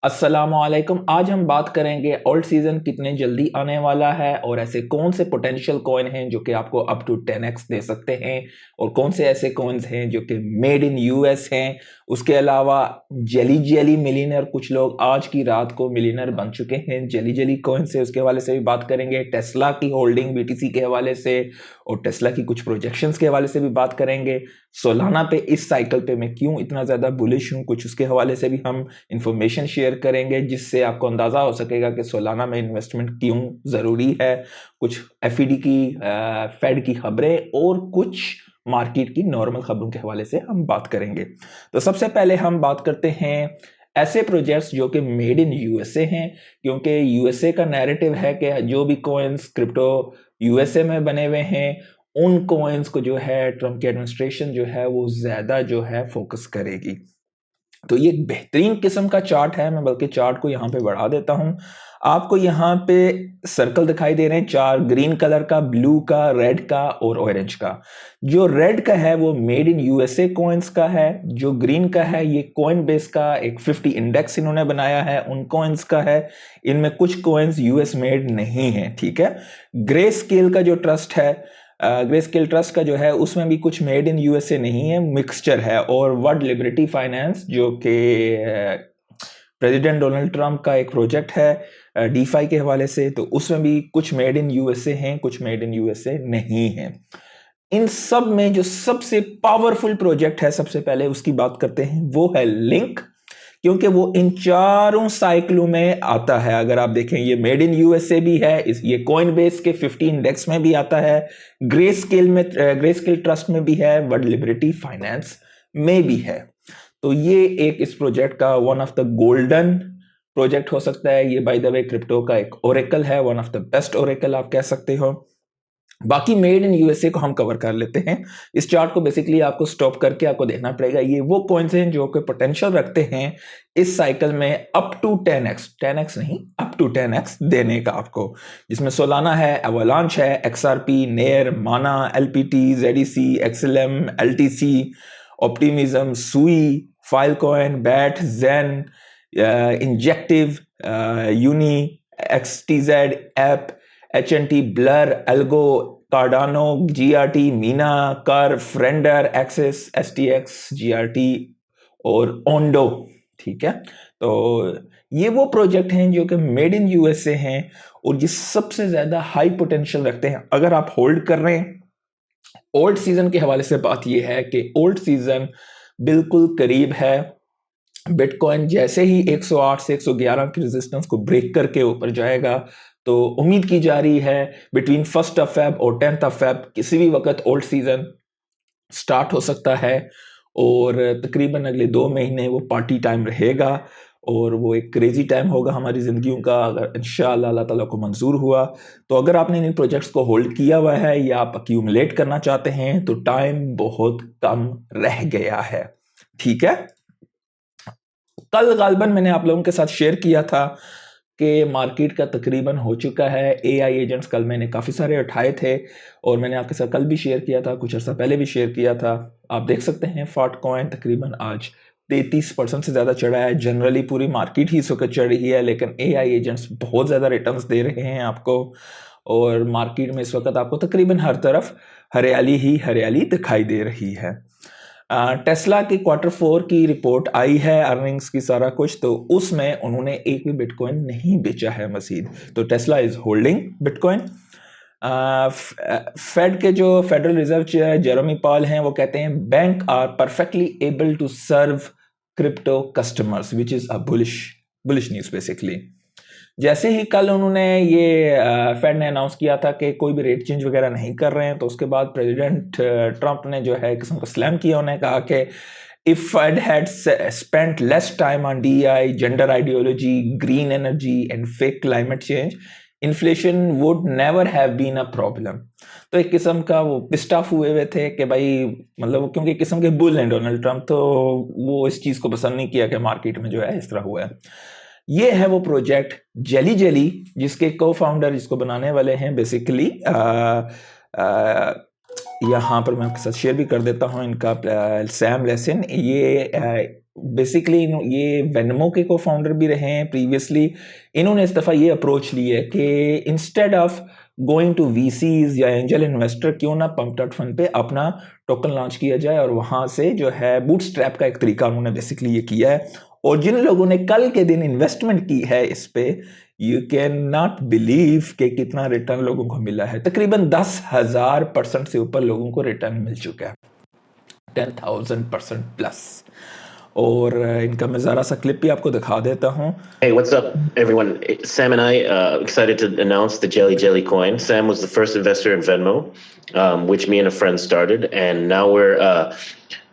अस्सलामुअलैकुम। आज हम बात करेंगे ओल्ड सीजन कितने जल्दी आने वाला है और ऐसे कौन से पोटेंशियल कॉइन हैं जो कि आपको अप टू 10x दे सकते हैं और कौन से ऐसे कॉइन्स हैं जो कि मेड इन यूएस हैं। उसके अलावा जेली जेली मिलीनियर, कुछ लोग आज की रात को मिलीनियर बन चुके हैं जेली जेली कॉइन से, उसके हवाले से भी बात करेंगे। टेस्ला की होल्डिंग बीटीसी के हवाले से और टेस्ला की कुछ प्रोजेक्शंस के हवाले से भी बात करेंगे। सोलाना पे इस साइकिल पे मैं क्यों इतना ज़्यादा बुलिश हूँ, कुछ उसके हवाले से भी हम इंफॉर्मेशन शेयर करेंगे जिससे आपको अंदाज़ा हो सकेगा कि सोलाना में इन्वेस्टमेंट क्यों ज़रूरी है। कुछ एफईडी की, फेड की खबरें और कुछ मार्केट की नॉर्मल खबरों के हवाले से हम बात करेंगे। तो सबसे पहले हम बात करते हैं ऐसे प्रोजेक्ट्स जो कि मेड इन यूएसए हैं, क्योंकि यूएसए का नैरेटिव है कि जो भी कॉइन्स क्रिप्टो यूएसए में बने हुए हैं उन कॉइन्स को जो है ट्रम्प की एडमिनिस्ट्रेशन जो है वो ज़्यादा जो है फोकस करेगी। तो ये एक बेहतरीन किस्म का चार्ट है। मैं बल्कि चार्ट को यहाँ पे बढ़ा देता हूँ। आपको यहाँ पे सर्कल दिखाई दे रहे हैं, चार, ग्रीन कलर का, ब्लू का, रेड का और ऑरेंज का। जो रेड का है वो मेड इन यूएसए कॉइन्स का है, जो ग्रीन का है ये कॉइन बेस का एक 50 इंडेक्स इन्होंने बनाया है उन कॉइन्स का है। इनमें कुछ कॉइन्स यूएस मेड नहीं है, ठीक है। ग्रे स्केल का जो ट्रस्ट है, ग्रे स्केल ट्रस्ट का जो है उसमें भी कुछ मेड इन यूएसए नहीं है, मिक्सचर है। और वर्ल्ड लिबर्टी फाइनेंस जो कि प्रेसिडेंट डोनाल्ड ट्रंप का एक प्रोजेक्ट है डीफाई के हवाले से, तो उसमें भी कुछ मेड इन यूएसए हैं, कुछ मेड इन यूएसए नहीं है। इन सब में जो सबसे पावरफुल प्रोजेक्ट है, सबसे पहले उसकी बात करते हैं, वो है लिंक, क्योंकि वो इन चारों साइकिलों में आता है। अगर आप देखें ये मेड इन यूएसए भी है, ये कॉइन बेस के 50 इंडेक्स में भी आता है, ग्रे स्केल ट्रस्ट में भी है, वर्ल्ड लिबर्टी फाइनेंस में भी है। तो ये एक इस प्रोजेक्ट का one of the golden project हो सकता है। ये बाय द वे क्रिप्टो का एक ओरेकल है, one of the best Oracle आप कह सकते हो। बाकी मेड इन यूएसए को हम कवर कर लेते हैं। इस चार्ट को बेसिकली आपको स्टॉप करके आपको देखना पड़ेगा। ये वो कॉइन्स हैं जो कि पोटेंशियल रखते हैं इस साइकिल में अप टू 10x नहीं, अप टू 10x देने का आपको, जिसमें सोलाना है, एवलांच है, XRP, Near, Mana, LPT, JDC, XLM, LTC, Optimism, Sui, Filecoin, BAT, Zen, Injective, Uni, XTZ, App, HNT, Blur, Algo, Cardano, GRT, Mina, कर, फ्रेंडर, एक्सेस, STX, GRT और ओंडो, ठीक है। तो ये वो प्रोजेक्ट हैं जो कि मेड इन यूएसए हैं और ये सबसे ज्यादा हाई पोटेंशियल रखते हैं अगर आप होल्ड कर रहे हैं। ओल्ड सीजन के हवाले से बात यह है कि ओल्ड सीजन बिल्कुल करीब है। बिटकॉइन जैसे ही 108 से 111 की रेजिस्टेंस को ब्रेक करके ऊपर जाएगा, तो उम्मीद की जा रही है बिटवीन 1 फेब और 10 फेब किसी भी वक्त ओल्ड सीजन स्टार्ट हो सकता है और तकरीबन अगले 2 महीने वो पार्टी टाइम रहेगा और वो एक क्रेजी टाइम होगा हमारी ज़िंदगियों का, अगर इंशाअल्लाह अल्लाह ताला को मंजूर हुआ। तो अगर आपने इन प्रोजेक्ट्स को होल्ड किया हुआ है या आप अक्यूमुलेट करना चाहते हैं तो टाइम बहुत कम रह गया है, ठीक है। कल गालबन मैंने आप लोगों के साथ शेयर किया था कि मार्केट का तकरीबन हो चुका है। एआई एजेंट्स कल मैंने काफ़ी सारे उठाए थे और मैंने आपके साथ कल भी शेयर किया था, कुछ अर्सा पहले भी शेयर किया था। आप देख सकते हैं फॉट कॉइन तकरीबन आज 33% से ज़्यादा चढ़ा है। जनरली पूरी मार्केट ही इस वक्त चढ़ रही है, लेकिन एआई एजेंट्स बहुत ज़्यादा रिटर्न्स दे रहे हैं आपको और मार्केट में इस वक्त आपको तकरीबन हर तरफ हरियाली ही हरियाली दिखाई दे रही है। टेस्ला की Q4 की रिपोर्ट आई है, अर्निंग्स की सारा कुछ, तो उसमें उन्होंने एक भी बिटकॉइन नहीं बेचा है मजीद। तो Tesla is holding bitcoin. Fed के जो Federal Reserve chair Jerome Powell हैं वो कहते हैं bank are perfectly able to serve crypto customers, which is a bullish news basically. जैसे ही कल उन्होंने ये फेड ने अनाउंस किया था कि कोई भी रेट चेंज वगैरह नहीं कर रहे हैं, तो उसके बाद प्रेसिडेंट ट्रंप ने जो है किस्म को स्लैम किया। उन्होंने कहा कि if Fed had spent less time on DEI, gender ideology, green energy and fake climate change, inflation would never have been a problem. तो एक किस्म का वो पिस्ड ऑफ हुए थे कि भाई, मतलब क्योंकि एक किस्म के बुल हैं डोनाल्ड ट्रंप, तो वो इस चीज़ को पसंद नहीं किया कि मार्केट में जो है इस तरह हुआ है। ये है वो प्रोजेक्ट जेली जेली जिसके को फाउंडर, जिसको बनाने वाले हैं बेसिकली, यहाँ पर मैं आपके साथ शेयर भी कर देता हूँ इनका, सैम लेसिन। ये बेसिकली ये वेनमो के को फाउंडर भी रहे हैं प्रीवियसली। इन्होंने इस दफ़ा ये अप्रोच ली है कि instead of going to VCs या एंजल इन्वेस्टर, क्यों ना Pump.fund पे अपना टोकन लॉन्च किया जाए और वहाँ से जो है बूटस्ट्रैप का एक तरीका उन्होंने बेसिकली ये किया है। और जिन लोगों ने कल के दिन इन्वेस्टमेंट की है इस पे, यू कैन नॉट बिलीव कि कितना रिटर्न लोगों को मिला है। तकरीबन 10,000% से ऊपर लोगों को रिटर्न मिल चुका है, 10,000% प्लस। और इनका मैं ज़रा सा क्लिप भी आपको दिखा देता हूँ। Hey, what's up, everyone? Sam and I excited to announce the Jelly Jelly coin. Sam was the first investor in Venmo, which me and a friend started, and now we're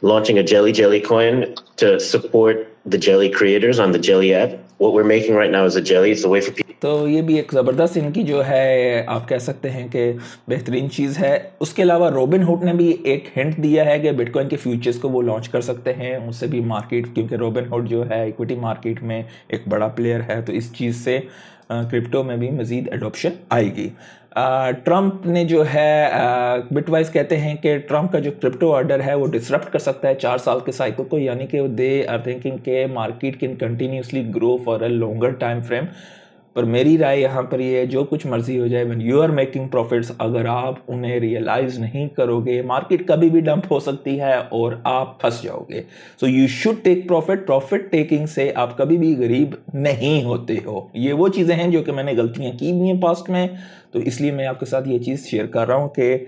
launching a Jelly Jelly coin to support the Jelly creators on the Jelly app. What we're making right now is a jelly. It's a way for people. तो ये भी एक ज़बरदस्त इनकी जो है आप कह सकते हैं कि बेहतरीन चीज़ है। उसके अलावा Robinhood ने भी एक हिंट दिया है कि बिटकॉइन के फ्यूचर्स को वो लॉन्च कर सकते हैं। उससे भी मार्केट, क्योंकि Robinhood जो है इक्विटी मार्केट में एक बड़ा प्लेयर है, तो इस चीज़ से क्रिप्टो में भी मज़ीद एडॉप्शन आएगी। ट्रंप ने जो है बिटवाइज कहते हैं कि ट्रंप का जो क्रिप्टो ऑर्डर है वो डिसरप्ट कर सकता है 4 साल के साइकिल को, यानी कि दे आर थिंकिंग के market can continuously grow for a longer time frame. पर मेरी राय यहाँ पर ये है, जो कुछ मर्जी हो जाए, when you are making profits, अगर आप उन्हें रियलाइज नहीं करोगे, मार्केट कभी भी डंप हो सकती है और आप फंस जाओगे। So you should take profit. Profit taking से आप कभी भी गरीब नहीं होते हो। ये वो चीज़ें हैं जो कि मैंने गलतियाँ की हुई हैं पास्ट में, तो इसलिए मैं आपके साथ ये चीज़ शेयर कर रहा हूँ कि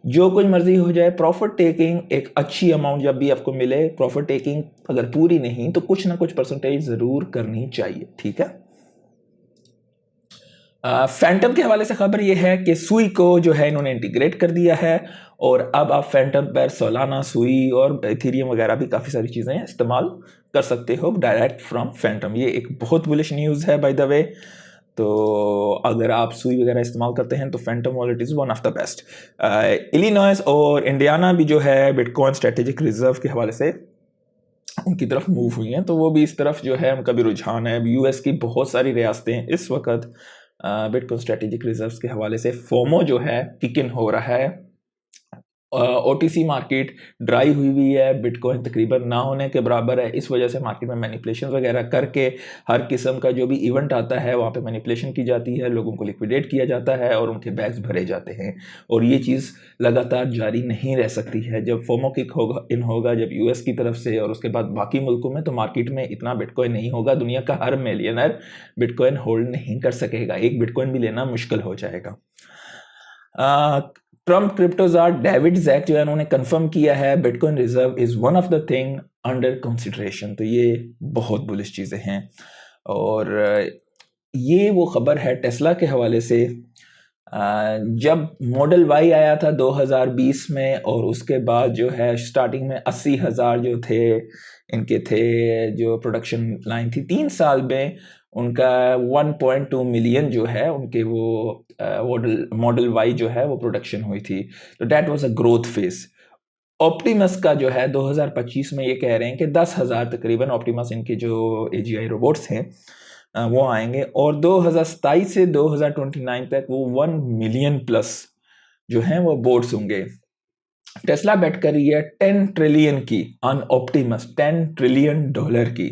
जो कुछ मर्जी हो जाए, प्रॉफिट टेकिंग एक अच्छी अमाउंट जब भी आपको मिले, प्रॉफिट टेकिंग अगर पूरी नहीं तो कुछ ना कुछ परसेंटेज ज़रूर करनी चाहिए, ठीक है। फैंटम के हवाले से खबर यह है कि सुई को जो है इन्होंने इंटीग्रेट कर दिया है और अब आप फैंटम पर सोलाना, सुई और इथेरियम वगैरह भी काफ़ी सारी चीज़ें इस्तेमाल कर सकते हो डायरेक्ट फ्रॉम फैंटम। ये एक बहुत बुलिश न्यूज़ है बाय द वे। तो अगर आप सुई वगैरह इस्तेमाल करते हैं तो Phantom wallet is one of the best. Illinois और इंडियाना भी जो है बिटकॉइन स्ट्रेटेजिक रिजर्व के हवाले से उनकी तरफ मूव हुई हैं, तो वो भी इस तरफ जो है उनका भी रुझान है। यूएस की बहुत सारी रियासतें इस वक्त बिटकॉइन स्ट्रेटेजिक रिजर्व्स के हवाले से फोमो जो है किक इन हो रहा है। ओटीसी मार्केट ड्राई हुई है, बिटकॉइन तकरीबन ना होने के बराबर है। इस वजह से मार्केट में मैनिपुलेशन वगैरह करके हर किस्म का जो भी इवेंट आता है वहाँ पे मैनिपुलेशन की जाती है, लोगों को लिक्विडेट किया जाता है और उनके बैग्स भरे जाते हैं। और ये चीज़ लगातार जारी नहीं रह सकती है। जब फोमो किक होगा जब यूएस की तरफ से और उसके बाद बाकी मुल्कों में, तो मार्केट में इतना बिटकॉइन नहीं होगा। दुनिया का हर मिलियनर बिटकॉइन होल्ड नहीं कर सकेगा, एक बिटकॉइन भी लेना मुश्किल हो जाएगा। ट्रम्प क्रिप्टोजार डेविड जैक जो है उन्होंने कंफर्म किया है bitcoin reserve is one of the thing under consideration. तो ये बहुत बुलिश चीज़ें हैं। और ये वो खबर है टेस्ला के हवाले से। जब मॉडल वाई आया था 2020 में और उसके बाद जो है स्टार्टिंग में 80,000 जो थे इनके थे जो प्रोडक्शन लाइन थी, 3 साल में उनका 1.2 मिलियन जो है उनके वो मॉडल वाई जो है वो प्रोडक्शन हुई थी। तो that was a growth phase. Optimus का जो है 2025 में ये कह रहे हैं कि 10,000 तकरीबन ऑप्टिमस इनके जो AGI रोबोट्स हैं वो आएंगे और 2027 से 2029 तक वो 1 मिलियन प्लस जो हैं वो बोट्स होंगे। टेस्ला बेट करी है 10 ट्रिलियन की ऑन ऑप्टिमस, $10 ट्रिलियन की।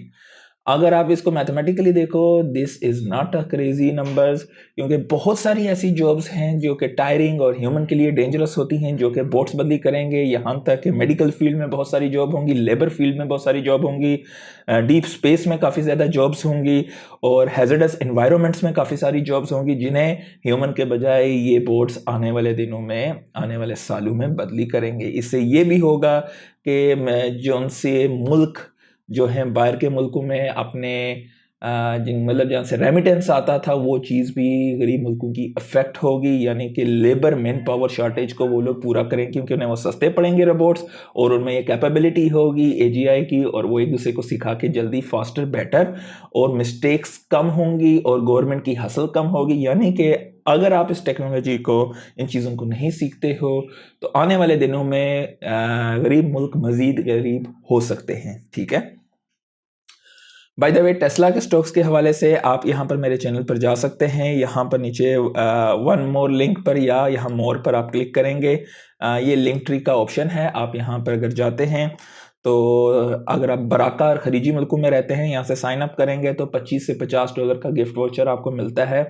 अगर आप इसको मैथमेटिकली देखो, this is not a crazy numbers, क्योंकि बहुत सारी ऐसी जॉब्स हैं जो कि टायरिंग और ह्यूमन के लिए डेंजरस होती हैं, जो कि बोट्स बदली करेंगे। यहाँ तक कि मेडिकल फील्ड में बहुत सारी जॉब होंगी, लेबर फील्ड में बहुत सारी जॉब होंगी, डीप स्पेस में काफ़ी ज़्यादा जॉब्स होंगी और हैजर्डस एनवायरनमेंट्स में काफ़ी सारी जॉब्स होंगी, जिन्हें ह्यूमन के बजाय ये बोट्स आने वाले दिनों में, आने वाले सालों में बदली करेंगे। इससे ये भी होगा कि जो उनसे मुल्क जो हैं बाहर के मुल्कों में अपने जिन मतलब जहाँ से रेमिटेंस आता था वो चीज़ भी गरीब मुल्कों की अफेक्ट होगी, यानी कि लेबर मैन पावर शॉर्टेज को वो लोग पूरा करें, क्योंकि उन्हें वो सस्ते पड़ेंगे रोबोट्स और उनमें ये कैपेबिलिटी होगी AGI की और वो एक दूसरे को सिखा के जल्दी फास्टर बेटर और मिस्टेक्स कम होंगी और गवर्नमेंट की हसल कम होगी। यानी कि अगर आप इस टेक्नोलॉजी को, इन चीज़ों को नहीं सीखते हो तो आने वाले दिनों में गरीब मुल्क मज़ीद गरीब हो सकते हैं, ठीक है। बाय द वे, टेस्ला के स्टॉक्स के हवाले से आप यहाँ पर मेरे चैनल पर जा सकते हैं। यहाँ पर नीचे वन मोर लिंक पर या यहाँ मोर पर आप क्लिक करेंगे, ये लिंक ट्री का ऑप्शन है। आप यहाँ पर अगर जाते हैं तो अगर आप बराका और खलीजी मुल्कों में रहते हैं, यहाँ से साइन अप करेंगे तो $25 से $50 का गिफ्ट वाउचर आपको मिलता है।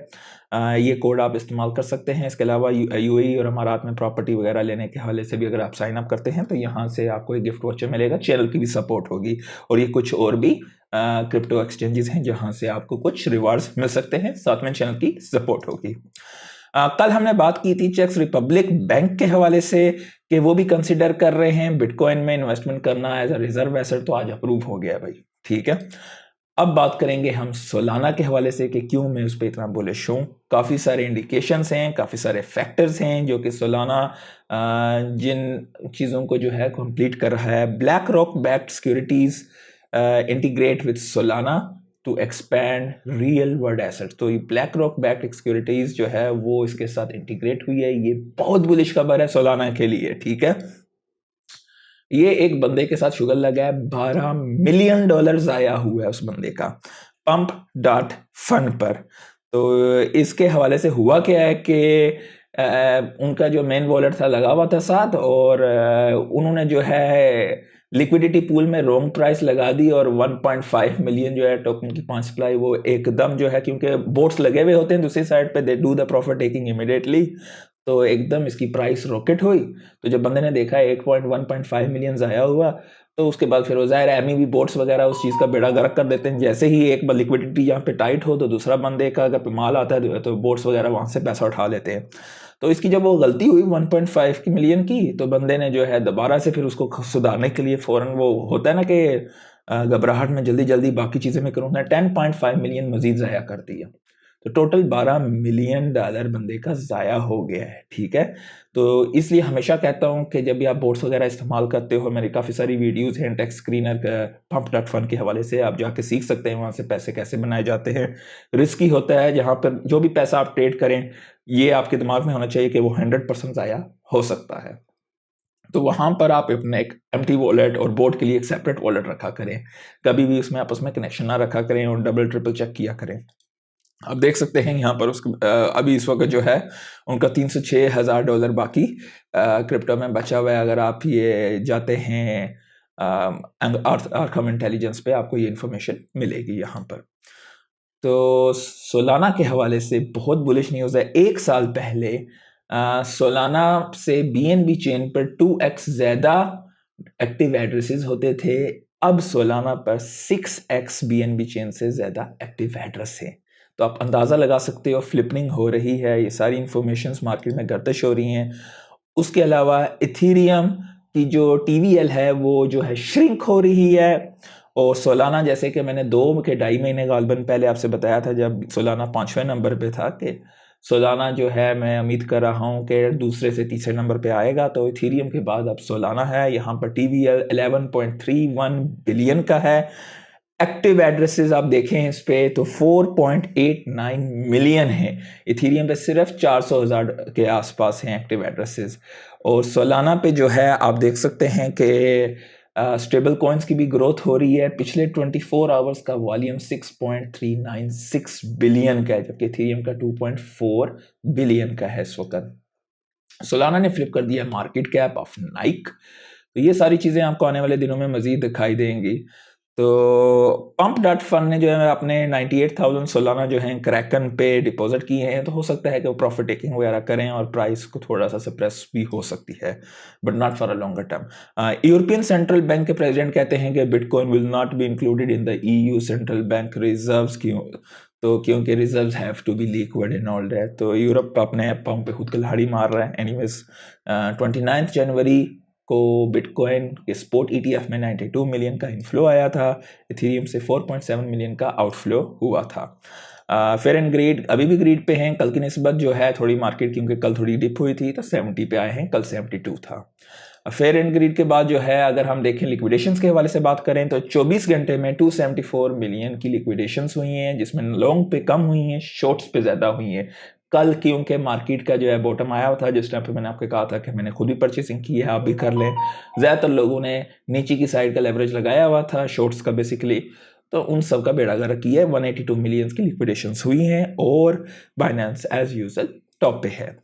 ये कोड आप इस्तेमाल कर सकते हैं। इसके अलावा यूएई और अमारात में प्रॉपर्टी वगैरह लेने के हवाले से भी अगर आप साइन अप करते हैं तो यहाँ से आपको एक गिफ्ट वाउचर मिलेगा। चैनल की भी सपोर्ट होगी और ये कुछ और भी क्रिप्टो एक्सचेंजेस हैं जहाँ से आपको कुछ रिवार्ड्स मिल सकते हैं, साथ में चैनल की सपोर्ट होगी। कल हमने बात की थी चेक रिपब्लिक बैंक के हवाले से कि वो भी कंसिडर कर रहे हैं बिटकॉइन में इन्वेस्टमेंट करना एज अ रिजर्व एसेट, तो आज अप्रूव हो गया भाई, ठीक है। अब बात करेंगे हम सोलाना के हवाले से कि क्यों मैं उस पर इतना बुलिश हूँ। काफ़ी सारे इंडिकेशंस हैं, काफ़ी सारे फैक्टर्स हैं जो कि सोलाना जिन चीज़ों को जो है कंप्लीट कर रहा है। BlackRock backed securities integrate with Solana to expand real world assets. तो ये ब्लैक रॉक बैक्ड सिक्योरिटीज जो है वो इसके साथ इंटीग्रेट हुई है। ये बहुत बुलिश खबर है सोलाना के लिए, ठीक है। ये एक बंदे के साथ शुगर लगा है, $12 मिलियन ज़ाया हुआ है उस बंदे का pump.fund पर। तो इसके हवाले से हुआ क्या है कि उनका जो मेन वॉलेट था लगा हुआ था साथ, और उन्होंने जो है लिक्विडिटी पूल में रॉन्ग प्राइस लगा दी और 1.5 मिलियन जो है टोकन की 5 सप्लाई वो एकदम जो है, क्योंकि बोट्स लगे हुए होते हैं दूसरी साइड पे, they do the profit taking immediately, तो एकदम इसकी प्राइस रॉकेट हुई। तो जब बंदे ने देखा 1.5 मिलियन ज़ाया हुआ, तो उसके बाद फिर वो ज़ाहिर एमी भी बोट्स वगैरह उस चीज़ का बेड़ा गर्क कर देते हैं। जैसे ही एक बार लिक्विडिटी यहाँ पे टाइट हो तो दूसरा बंदे का अगर माल आता है तो बोट्स वगैरह वहाँ से पैसा उठा लेते हैं। तो इसकी जब वो गलती हुई 1.5 मिलियन की, तो बंदे ने जो है दोबारा से फिर उसको सुधारने के लिए फ़ौरन, वो होता है ना कि घबराहट में जल्दी जल्दी बाकी चीज़ें में करूँगा, 10.5 मिलियन मजीद ज़ाया कर दिया। तो टोटल $12 मिलियन बंदे का ज़ाया हो गया है, ठीक है। तो इसलिए हमेशा कहता हूँ कि जब भी आप बोट्स वगैरह इस्तेमाल करते हो, मेरी काफ़ी सारी वीडियोस हैं टेक्स स्क्रीनर pump.fund के हवाले से, आप जाके सीख सकते हैं वहाँ से पैसे कैसे बनाए जाते हैं। रिस्की होता है, जहाँ पर जो भी पैसा आप ट्रेड करें, ये आपके दिमाग में होना चाहिए कि वो 100% ज़ाया हो सकता है। तो वहाँ पर आप अपने एक एम्प्टी वॉलेट और बोट के लिए एक सेपरेट वॉलेट रखा करें। कभी भी उसमें आपस में कनेक्शन ना रखा करें और डबल ट्रिपल चेक किया करें। आप देख सकते हैं यहाँ पर उसके अभी इस वक्त जो है उनका $306,000 बाकी क्रिप्टो में बचा हुआ है। अगर आप ये जाते हैं आर्कम इंटेलिजेंस पे, आपको ये इन्फॉर्मेशन मिलेगी यहाँ पर। तो सोलाना के हवाले से बहुत बुलिश न्यूज़ है। 1 साल पहले सोलाना से BNB चेन पर 2x ज़्यादा एक्टिव एड्रेसेस होते थे। अब सोलाना पर 6x BNB चेन से ज़्यादा एक्टिव एड्रेस है। तो आप अंदाज़ा लगा सकते हो फ्लिपिंग हो रही है, ये सारी इंफॉर्मेशंस मार्केट में गर्दिश हो रही हैं। उसके अलावा इथीरियम की जो TVL है वो जो है श्रिंक हो रही है, और सोलाना जैसे कि मैंने 2 के 2.5 महीने गालबन पहले आपसे बताया था जब सोलाना 5वें नंबर पे था कि सोलाना जो है मैं उम्मीद कर रहा हूँ कि दूसरे से तीसरे नंबर पे आएगा। तो इथीरियम के बाद अब सोलाना है। यहाँ पर TVL 11.31 बिलियन का है। एक्टिव एड्रेसेस आप देखें इस पे तो 4.89 मिलियन है। इथीरियम पे सिर्फ 400,000 के आसपास हैं एक्टिव एड्रेसेस, और सोलाना पे जो है आप देख सकते हैं कि स्टेबल कॉइन्स की भी ग्रोथ हो रही है। पिछले 24 आवर्स का वॉल्यूम 6.396 बिलियन का है, जबकि इथीरियम का 2.4 बिलियन का है इस वक्त। सोलाना ने फ्लिप कर दिया मार्केट कैप ऑफ नाइक। तो ये सारी चीज़ें आपको आने वाले दिनों में मज़ीद दिखाई देंगी। तो pump.fund ने जो है अपने 98,000 सोलाना जो हैं क्रैकन पे डिपॉजिट किए हैं, तो हो सकता है कि वो प्रॉफिट टेकिंग वगैरह करें और प्राइस को थोड़ा सा सप्रेस भी हो सकती है, but not for a longer term. European Central Bank के प्रेसिडेंट कहते हैं कि bitcoin will not be included in the EU central bank reserves. क्यों? तो क्योंकि reserves have to be liquid and all that. तो यूरोप अपने पंप पे खुद कुल्हाड़ी मार रहा है। एनीवेज 29 जनवरी को बिटकॉइन के स्पॉट ETF में 92 मिलियन का इनफ्लो आया था। इथीरियम से 4.7 मिलियन का आउटफ्लो हुआ था। फेयर एंड ग्रीड अभी भी ग्रीड पे हैं। कल की निस्बत जो है थोड़ी मार्केट, क्योंकि कल थोड़ी डिप हुई थी तो 70 पे आए हैं, कल 72 था। फेयर एंड ग्रीड के बाद जो है अगर हम देखें लिक्विडेशंस के हवाले से बात करें तो 24 घंटे में 274 मिलियन की लिक्विडेशंस हुई हैं, जिसमें लॉन्ग पे कम हुई हैं, शॉर्ट्स पे ज़्यादा हुई हैं। कल क्योंकि मार्केट का जो है बॉटम आया था, जिस टाइम पे मैंने आपको कहा था कि मैंने खुद ही परचेसिंग की है, आप भी कर लें। ज़्यादातर लोगों ने नीचे की साइड का लेवरेज लगाया हुआ था शॉर्ट्स का बेसिकली, तो उन सब का बेड़ा गर्क किया है। 182 मिलियन की लिक्विडेशंस हुई हैं और बाइनेंस एज यूजुअल टॉप पे है।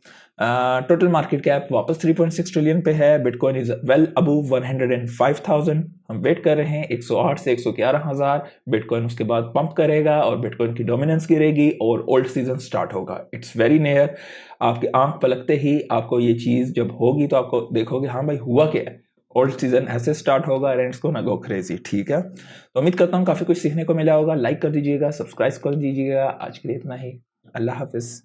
टोटल मार्केट कैप वापस 3.6 ट्रिलियन पे है। Bitcoin is well above 105,000। हम वेट कर रहे हैं 108 से 111,000। बिटकॉइन उसके बाद पंप करेगा और बिटकॉइन की डोमिनेंस गिरेगी और ओल्ड सीजन स्टार्ट होगा। It's very near. आपकी आंख पलकते ही आपको ये चीज़ जब होगी तो आपको देखोगे हाँ भाई हुआ क्या है, ओल्ड सीजन ऐसे स्टार्ट होगा and it's gonna go crazy. ठीक है, तो उम्मीद करता हूँ काफ़ी कुछ सीखने को मिला होगा। लाइक कर दीजिएगा, सब्सक्राइब कर दीजिएगा। आज के लिए इतना ही। अल्लाह हाफिज़।